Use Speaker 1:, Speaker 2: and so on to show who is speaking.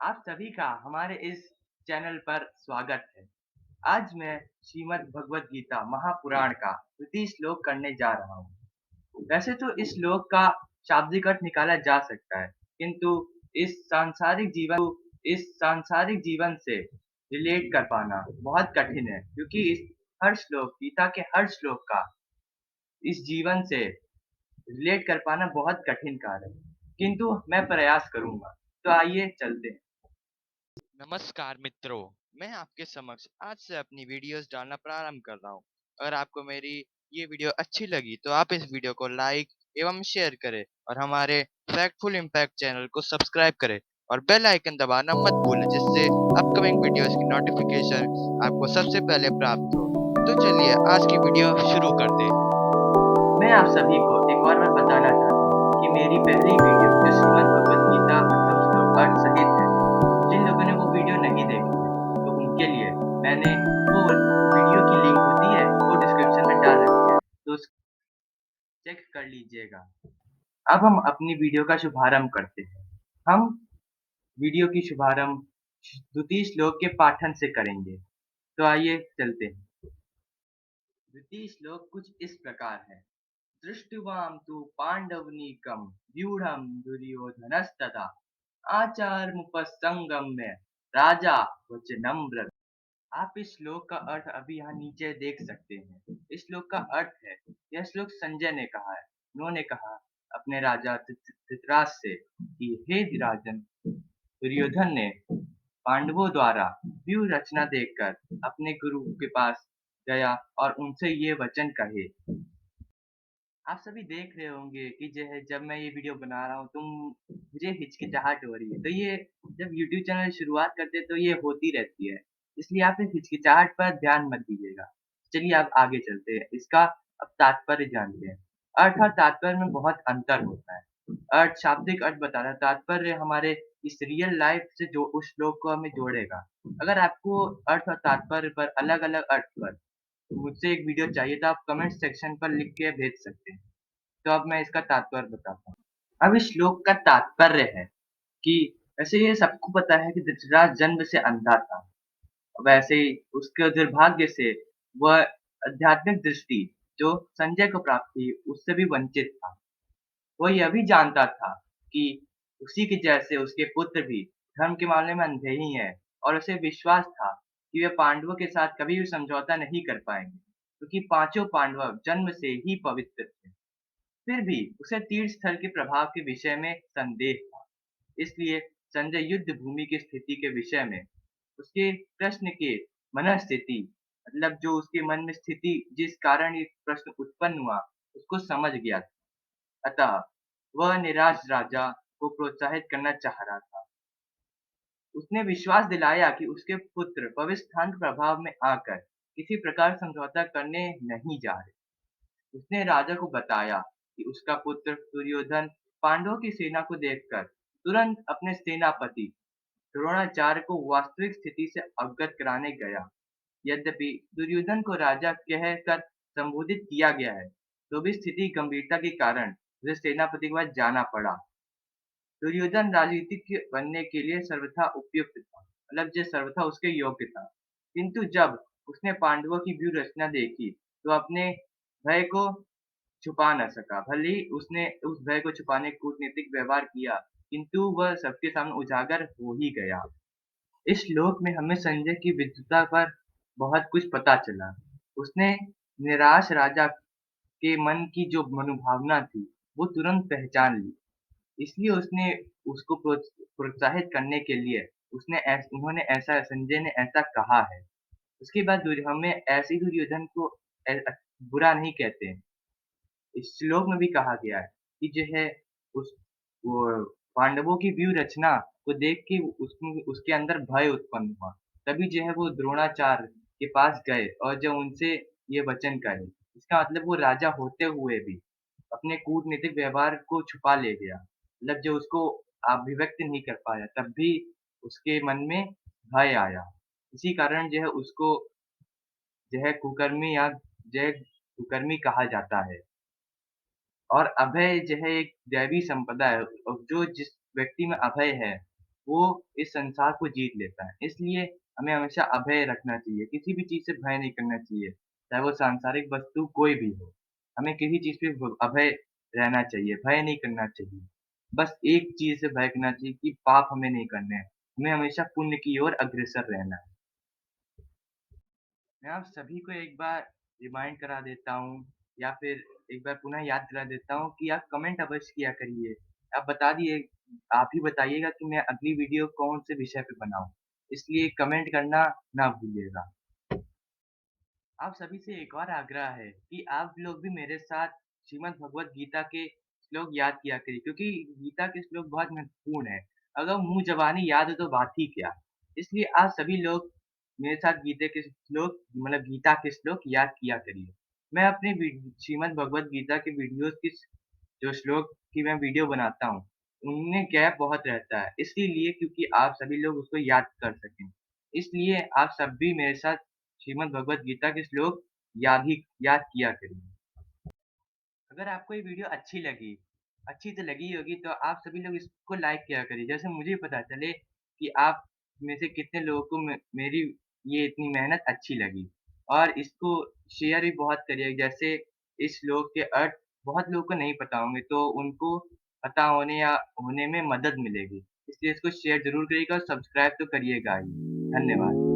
Speaker 1: आप सभी का हमारे इस चैनल पर स्वागत है। आज मैं श्रीमद् भगवत गीता महापुराण का द्वितीय श्लोक करने जा रहा हूँ। वैसे तो इस श्लोक का शाब्दिक अर्थ निकाला जा सकता है, किंतु इस सांसारिक जीवन से रिलेट कर पाना बहुत कठिन है, क्योंकि इस हर श्लोक गीता के हर श्लोक का इस जीवन से रिलेट कर पाना बहुत कठिन कार्य है। किंतु मैं प्रयास करूंगा। तो आइए चलते हैं।
Speaker 2: नमस्कार मित्रों, मैं आपके समक्ष आज से अपनी वीडियोस डालना प्रारंभ कर रहा हूँ। अगर आपको मेरी ये वीडियो अच्छी लगी तो आप इस वीडियो को लाइक एवं शेयर करें और हमारे फैक्टफुल इम्पैक्ट चैनल को सब्सक्राइब करें और बेल आइकन दबाना मत भूलें, जिससे अपकमिंग वीडियोस की नोटिफिकेशन आपको सबसे पहले प्राप्त हो। तो चलिए आज की वीडियो शुरू करते हैं।
Speaker 1: मैं आप सभी को एक और बार बताना चाहता हूँ कि मेरी पहली वीडियो जो श्रीमद् भगवत गीता प्रथम श्लोक अर्थ सहित है, जिन लोगों ने वो वीडियो नहीं देखी है, तो उनके लिए मैंने वो वीडियो की लिंक होती है वो डिस्क्रिप्शन में डाल रखी है, तो चेक कर लीजिएगा। अब हम अपनी वीडियो का शुभारंभ करते हैं। हम वीडियो की शुभारंभ द्वितीय श्लोक के पाठन से करेंगे। तो आइए चलते हैं। द्वितीय श्लोक कुछ इस प्रकार है। दृष्ट्वां तु पाण्डवनीकं व्यूढं दुर्योधनस्तथा आचार्योपसंगम्य राजा वचनं ब्रवीत। आप इस श्लोक का अर्थ अभी यहाँ नीचे देख सकते हैं। इस श्लोक का अर्थ है, यह श्लोक संजय ने कहा है। उन्होंने कहा अपने राजा धृतराष्ट्र से कि हे राजन, दुर्योधन ने पांडवों द्वारा व्यूह रचना देखकर अपने गुरु के पास गया और उनसे ये वचन कहे। आप सभी देख रहे होंगे कि जो है जब मैं ये वीडियो बना रहा हूँ तो मुझे हिचकिचाहट हो रही है। तो ये जब यूट्यूब चैनल शुरुआत करते हैं तो ये होती रहती है। इसलिए आप इस हिचकिचाहट पर ध्यान मत दीजिएगा। चलिए आप आगे चलते हैं। इसका अब तात्पर्य जानते हैं। अर्थ और तात्पर्य में बहुत अंतर होता है। अर्थ शाब्दिक अर्थ बता रहा है, तात्पर्य हमारे इस रियल लाइफ से जो उस श्लोक को हमें जोड़ेगा। अगर आपको अर्थ और तात्पर्य पर अलग-अलग अर्थ पर मुझसे एक वीडियो चाहिए तो आप कमेंट सेक्शन पर लिख के भेज सकते हैं। तो अब मैं इसका तात्पर्य बताता हूँ। अब इस श्लोक का तात्पर्य है कि वैसे ये सबको पता है कि धृतराष्ट्र जन्म से अंधा था। वैसे ही उसके दुर्भाग्य से वह आध्यात्मिक दृष्टि जो संजय को प्राप्त थी उससे भी वंचित था। वह यह भी जानता था कि उसी के जैसे उसके पुत्र भी धर्म के मामले में अंधे ही हैं और उसे विश्वास था कि वे पांडवों के साथ कभी भी समझौता नहीं कर पाएंगे, क्योंकि पांचों पांडव जन्म से ही पवित्र थे। फिर भी उसे तीर्थ स्थल के प्रभाव के विषय में संदेह था। इसलिए संजय युद्ध भूमि की स्थिति के विषय में उसके प्रश्न के मनःस्थिति, मतलब जो उसके मन में स्थिति जिस कारण ये प्रश्न उत्पन्न हुआ, उसको समझ गया था। अतः वह निराश राजा को प्रोत्साहित करना चाह रहा था। उसने विश्वास दिलाया कि उसके पुत्र भविष्य स्थान के प्रभाव में आकर किसी प्रकार समझौता करने नहीं जा रहे। उसने राजा को बताया कि उसका पुत्र दुर्योधन पांडवों की सेना को देखकर तुरंत अपने सेनापति द्रोणाचार्य को वास्तविक स्थिति से अवगत कराने गया। यद्यपि दुर्योधन को राजा कहकर संबोधित किया गया है, तो भी स्थिति गंभीरता के कारण उसे सेनापति के पास जाना पड़ा। दुर्योधन राजनीतिज्ञ बनने के लिए सर्वथा उपयुक्त था, मतलब जो सर्वथा उसके योग्य था। किंतु जब उसने पांडवों की व्यूह रचना देखी, तो अपने भय को छुपा न सका। भले ही उसने उस भय को छुपाने का कूटनीतिक व्यवहार किया, किंतु वह सबके सामने उजागर हो ही गया। इस श्लोक में हमें संजय की विद्वता पर बहुत कुछ पता चला। उसने निराश राजा के मन की जो मनोभावना थी, वो तुरंत पहचान ली। इसलिए उसने उसको प्रोत्साहित करने के लिए उन्होंने ऐसा संजय ने ऐसा कहा है। उसके बाद हमें ऐसे ही दुर्योधन को बुरा नहीं कहते हैं। इस श्लोक में भी कहा गया है कि जो है उस वो पांडवों की व्यूह रचना को देख के उसके अंदर भय उत्पन्न हुआ। तभी जो है वो द्रोणाचार्य के पास गए और जब उनसे ये वचन कहे। इसका मतलब वो राजा होते हुए भी अपने कूटनीतिक व्यवहार को छुपा ले गया। मतलब जो उसको अभिव्यक्त नहीं कर पाया, तब भी उसके मन में भय आया। इसी कारण जो है उसको जो है कुकर्मी या जो है कुकर्मी कहा जाता है। और अभय जो है एक दैवी संपदा है और जो जिस व्यक्ति में अभय है, वो इस संसार को जीत लेता है। इसलिए हमें हमेशा अभय रखना चाहिए, किसी भी चीज़ से भय नहीं करना चाहिए, चाहे वो सांसारिक वस्तु कोई भी हो। हमें किसी चीज़ पे अभय रहना चाहिए, भय नहीं करना चाहिए। बस एक चीज़ से भय करना चाहिए कि पाप हमें नहीं करने हैं, हमें हमेशा पुण्य की ओर अग्रसर रहना है। मैं आप सभी को एक बार रिमाइंड करा देता हूँ या फिर एक बार पुनः याद दिला देता हूँ कि आप कमेंट अवश्य किया करिए। आप ही बताइएगा कि मैं अगली वीडियो कौन से विषय पे बनाऊँ। इसलिए कमेंट करना ना भूलिएगा। आप सभी से एक और आग्रह है कि आप लोग भी मेरे साथ श्रीमद् भगवत गीता के श्लोक याद किया करिए क्योंकि गीता के श्लोक बहुत महत्वपूर्ण है। अगर मुँह ज़बानी याद है तो बात ही क्या। इसलिए आप सभी लोग मेरे साथ गीता के श्लोक मतलब गीता के श्लोक याद किया करिए। मैं अपने श्रीमद् भगवत गीता के वीडियोज़ की जो श्लोक की मैं वीडियो बनाता हूँ, उनमें गैप बहुत रहता है। इसीलिए क्योंकि आप सभी लोग उसको याद कर सकें। इसलिए आप सब भी मेरे साथ श्रीमद् भगवत गीता के श्लोक याद किया करिए। अगर आपको ये वीडियो अच्छी तो लगी होगी तो आप सभी लोग इसको लाइक किया करिए। जैसे मुझे पता चले कि आप में से कितने लोगों को मेरी ये इतनी मेहनत अच्छी लगी। और इसको शेयर भी बहुत करिए जैसे इस श्लोक के अर्थ बहुत लोगों को नहीं पता होंगे तो उनको पता होने या होने में मदद मिलेगी। इसलिए इसको शेयर ज़रूर करिएगा और सब्सक्राइब तो करिएगा ही। धन्यवाद।